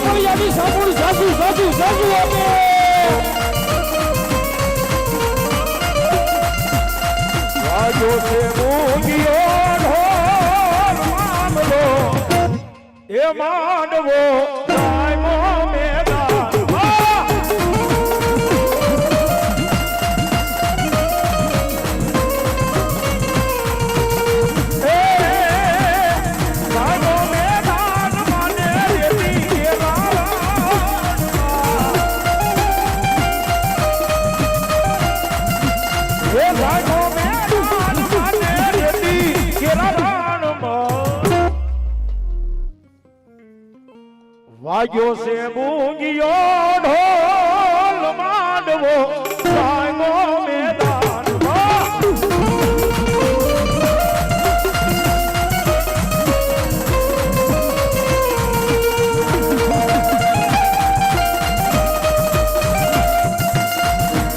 પીપળિયાની સામુળ સાસુ સાસુ સાસુ આપે વાજો છે મૂંગિયો ઢોલ મામલો એ માંડવો કાયમો મેદાન વાગ્યો છે મૂંગિયો ઢોલ માંડવો કાયમો મેદાન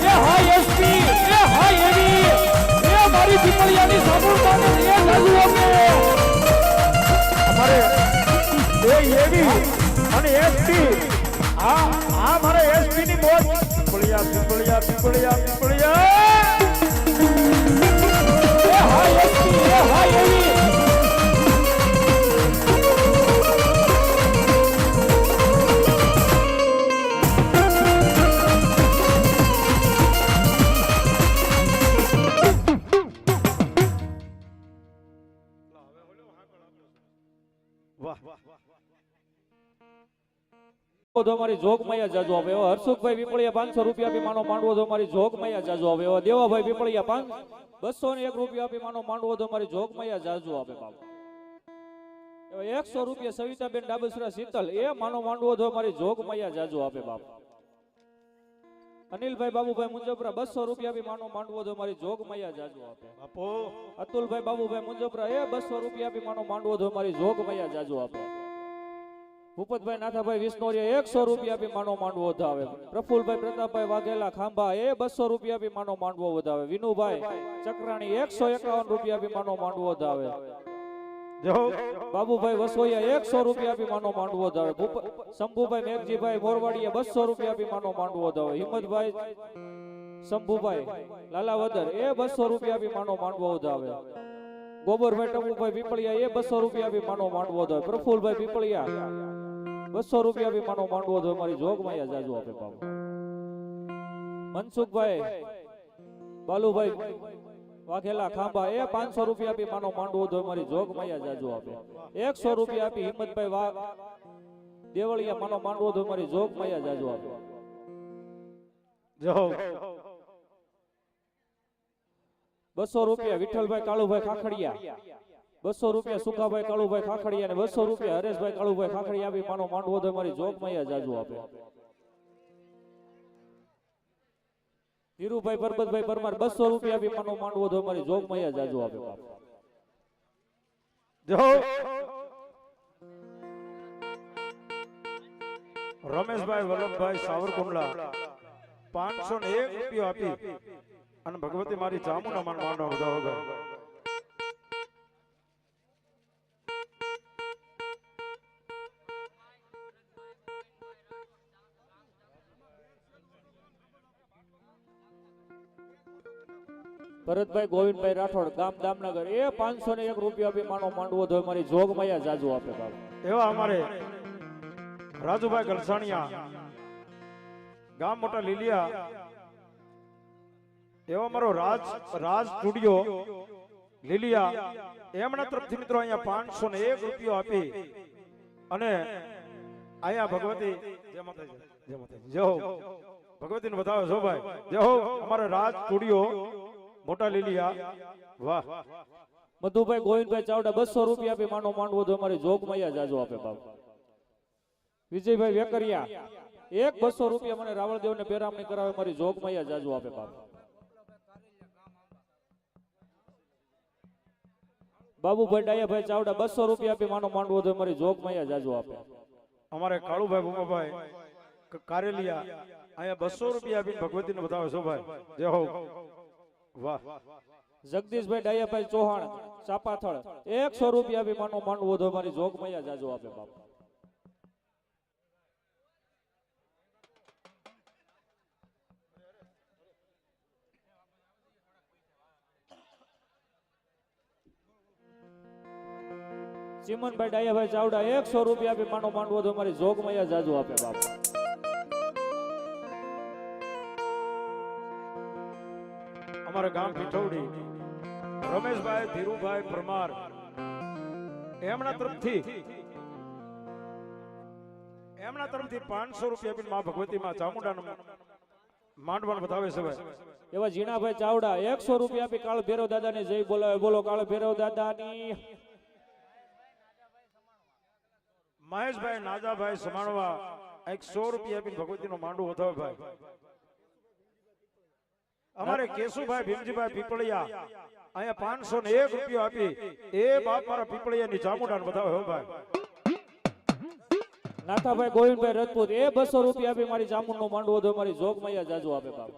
એ હાય એસપી એ હાય એવી એ મારી પીપળિયાની સામુળમાં એ જાજુ આપે અમારે એ એવી અને એસપી આ મારે એસપી ની મોજ પીપળિયા પીપળિયા પીપળિયા પીપળિયા એ હાય એસપી એ હાય એવી વાહ અમારી જોગ મૈયા જાજુ આવે એવા હર્ષુખભાઈ પીપળિયા 500 રૂપિયા આપી માનો માંડવો તો અમારી જોગ મૈયા જાજુ આવે એવા દેવાભાઈ પીપળિયા 201 રૂપિયા આપી માનો માંડવો તો અમારી જોગ મૈયા જાજુ આપે બાબુ એવા 100 રૂપિયા સવિતાબેન ડાબસરા શીતલ એ માનો માંડવો તો અમારી જોગ મૈયા જાજુ આપે બાબુ અનિલભાઈ બાબુભાઈ મુંજપરા 200 રૂપિયા આપી માનો માંડવો તો અમારી જોગ મૈયા જાજુ આપે બાપો અતુલભાઈ બાબુભાઈ મુંજપરા એ 200 રૂપિયા આપી માનો માંડવો તો અમારી જોગ મૈયા જાજુ આપે ભૂપતભાઈ નાથાભાઈ વિષ્ણોરિયા 100 રૂપિયા આપી માનો માંડવો વધાવે પ્રફુલભાઈ પ્રતાપભાઈ વાઘેલા ખાંભા એ 200 રૂપિયા આપી માનો માંડવો વધાવે વિનુભાઈ ચક્રાણી 151 રૂપિયા આપી માનો માંડવો વધાવે બાબુભાઈ વસોયા 100 રૂપિયા આપી માનો માંડવો વધાવે શંભુભાઈ મેઘજીભાઈ મોરવાડીયા 200 રૂપિયા આપી માનો માંડવો વધાવે હિંમતભાઈ શંભુભાઈ લાલાવદર એ 200 રૂપિયા આપી માનો માંડવો વધાવે ગોબરભાઈ ટપુભાઈ પીપળિયા એ 200 રૂપિયા આપી માનો માંડવો વધાવે પ્રફુલભાઈ પીપળિયા 200 રૂપિયા બી માનો માંડવો તો મારી જોગ મૈયા જાજુ આપે બાબુ મનસુખભાઈ બાલુભાઈ વાઘેલા ખાંભા એ 500 રૂપિયા બી માનો માંડવો તો મારી જોગ મૈયા જાજુ આપે 100 રૂપિયા આપી હિંમતભાઈ દેવળિયા માનો માંડવો તો મારી જોગ મૈયા જાજુ આપે જો 200 રૂપિયા વિઠ્ઠલભાઈ કાળુભાઈ ખાખડિયા 200 રૂપિયા સુખાભાઈ કાળુભાઈ ખાખડિયા અને 200 રૂપિયા હરેશભાઈ કાળુભાઈ ખાખડિયા આપી માનો માંડવો તો મારી જોગ મૈયા જાજુ આપે ધીરુભાઈ પરબતભાઈ પરમાર 200 રૂપિયા આપી માનો માંડવો તો મારી જોગ મૈયા જાજુ આપે જો રમેશભાઈ વલ્લભભાઈ સાવરકુંડલા 501 રૂપિયા આપી અને ભગવતી મારી જામુના માન માંડવા બધા વગર ભરતભાઈ ગોવિંદભાઈ રાઠોડ ગામ દામનગર એ 501 રૂપિયા આપી માનો માંડવો તો મારી જોગ મૈયા જાજુ આપે બાબુ એવા અમારે રાજુભાઈ ગલસાણિયા ગામ મોટા લીલિયા એવા મારો રાજ સ્ટુડિયો લીલિયા એમના તરફથી મિત્રો અહીંયા 501 રૂપિયો આપી અને અહીંયા ભગવતી જય માતાજી જય ભગવતીને બતાવો છો ભાઈ જય હો અમારો રાજ સ્ટુડિયો મોટા લીલિયા વાહ મધુભાઈ ગોવિંદભાઈ ચાવડા 200 રૂપિયા આપી માનો માંડવો તો અમારી જોગ મૈયા જાજુ આપે બાબુ વિજયભાઈ વેકરિયા 200 રૂપિયા મને રાવળદેવ ને પેરામણી કરાવે મારી જોગ મૈયા જાજુ આપે બાબુ બાબુભાઈ ડાયાભાઈ ચાવડા 200 રૂપિયા આપી માનો માંડવો તો મારી જોગ મૈયા જાજુ આપે અમારે કાળુભાઈ ભૂમાભાઈ કારેલિયા અહીંયા 200 રૂપિયા આપી ભગવતીને બતાવે છો ભાઈ જય હો વાહ જગદીશભાઈ ડાયાભાઈ ચૌહાણ ચાપાથળ 100 રૂપિયા આપી માનો માંડવો તો મારી જોગ મૈયા જાજુ આપે બાપુ ચિમનભાઈ ડાયાભાઈ ચાવડા 100 રૂપિયા આપી માનો માંડવો તો અમારી જોગમૈયા જાજુ આપે બાપ. અમારા ગામ પીઠોડી રમેશભાઈ ધીરુભાઈ પરમાર એમના તરફથી 500 રૂપિયા આપીને માં ભગવતી માં ચામુંડાનો માંડવાનું બતાવે છે ભાઈ. એવા જીણાભાઈ ચાવડા 100 રૂપિયા આપી કાળ ભૈરવ દાદાની જય બોલાવે. બોલો કાળ ભૈરવ દાદાની. મહેશભાઈ નાજાભાઈ સમાણવા 100 રૂપિયા આપીને ભગવતીનો માંડવો વધાવે ભાઈ. અમારે કેશુભાઈ ભીમજીભાઈ પીપળિયા અહીંયા 501 રૂપિયા આપી એ બાપ મારા પીપળિયાની ચામુંડાને બતાવે હો ભાઈ. નાથાભાઈ ગોવિંદભાઈ રજપૂત 200 રૂપિયા આપી મારી ચામુંડનો માંડવો તો મારી જોગમૈયા જાજુ આપે બાપ.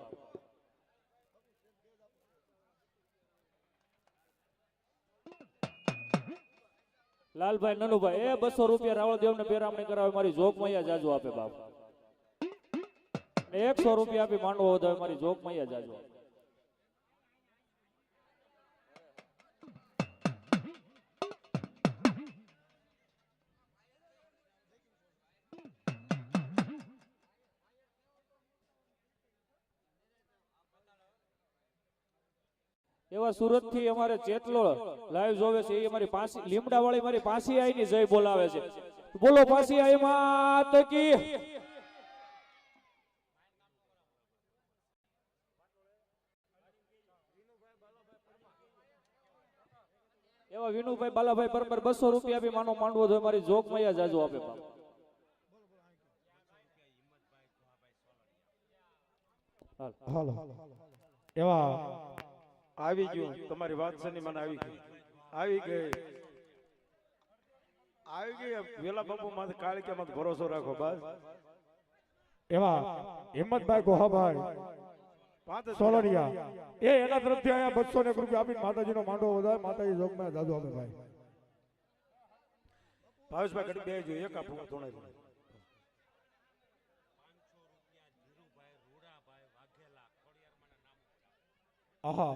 લાલભાઈ નનુભાઈ 200 રૂપિયા રાવળદેવ ને પેરામણી કરાવે મારી જોગમૈયા જાજુ આપે બાપ. 100 રૂપિયા આપી માંડવો વધાવે મારી જોગમૈયા જાજુ આપે. એવા સુરત થી અમારે ચેતલો લાઈવ જોવે છે એ અમારી પાસી લીમડા વાળી મારી પાસી આઈ ની જય બોલાવે છે. બોલો પાસી આઈ માત કી. એવા વિનુભાઈ બાલાભાઈ પરમાર 200 રૂપિયા આપી માનો માંડવો તો મારી જોગમૈયા જાજુ આપે બાપ. હાલો એવા આવી ગયું તમારી વાત છે ને મને આવી ગઈ વેલા બાપુ માથે કાળી કે મત ભરોસો રાખો બસ. એવા હિંમતભાઈ ગોહાભાઈ સોલરિયા એ એના તરફથી અહીંયા 200 રૂપિયા આપીને માતાજીનો માંડવો વધારે માતાજી જોગમાં દાદુ આપે ભાઈ. ભાવેશભાઈ ઘડી બે જો એક આપું થોડા આહા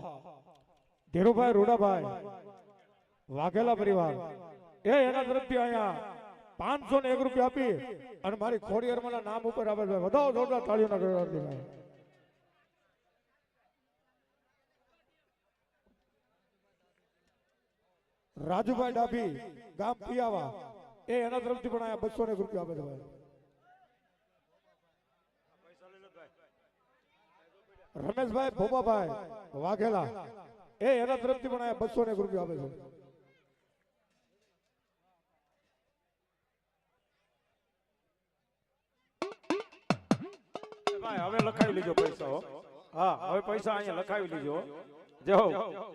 ધીરુભાઈ રૂડાભાઈ વાઘેલા પરિવાર એ એના તરફથી અહીંયા 501 રૂપિયા આપી અને મારી ખોડિયારમાં નામ ઉપર આવે છે. વધાવો જોરદાર તાળીઓના ગણગણાટથી ભાઈ. રાજુભાઈ ડાભી ગામ પિયાવા એ એના તરફથી પણ અહીંયા 201 રૂપિયા આપે છે ભાઈ. રમેશભાઈ ભોપાભાઈ વાઘેલા એ એના તરફથી પણ અહીંયા 201 રૂપિયા આપે છે. ભાઈ હવે લખાવી લીજો પૈસા હો. હા હવે પૈસા અહીંયા લખાવી લીજો. જય હો.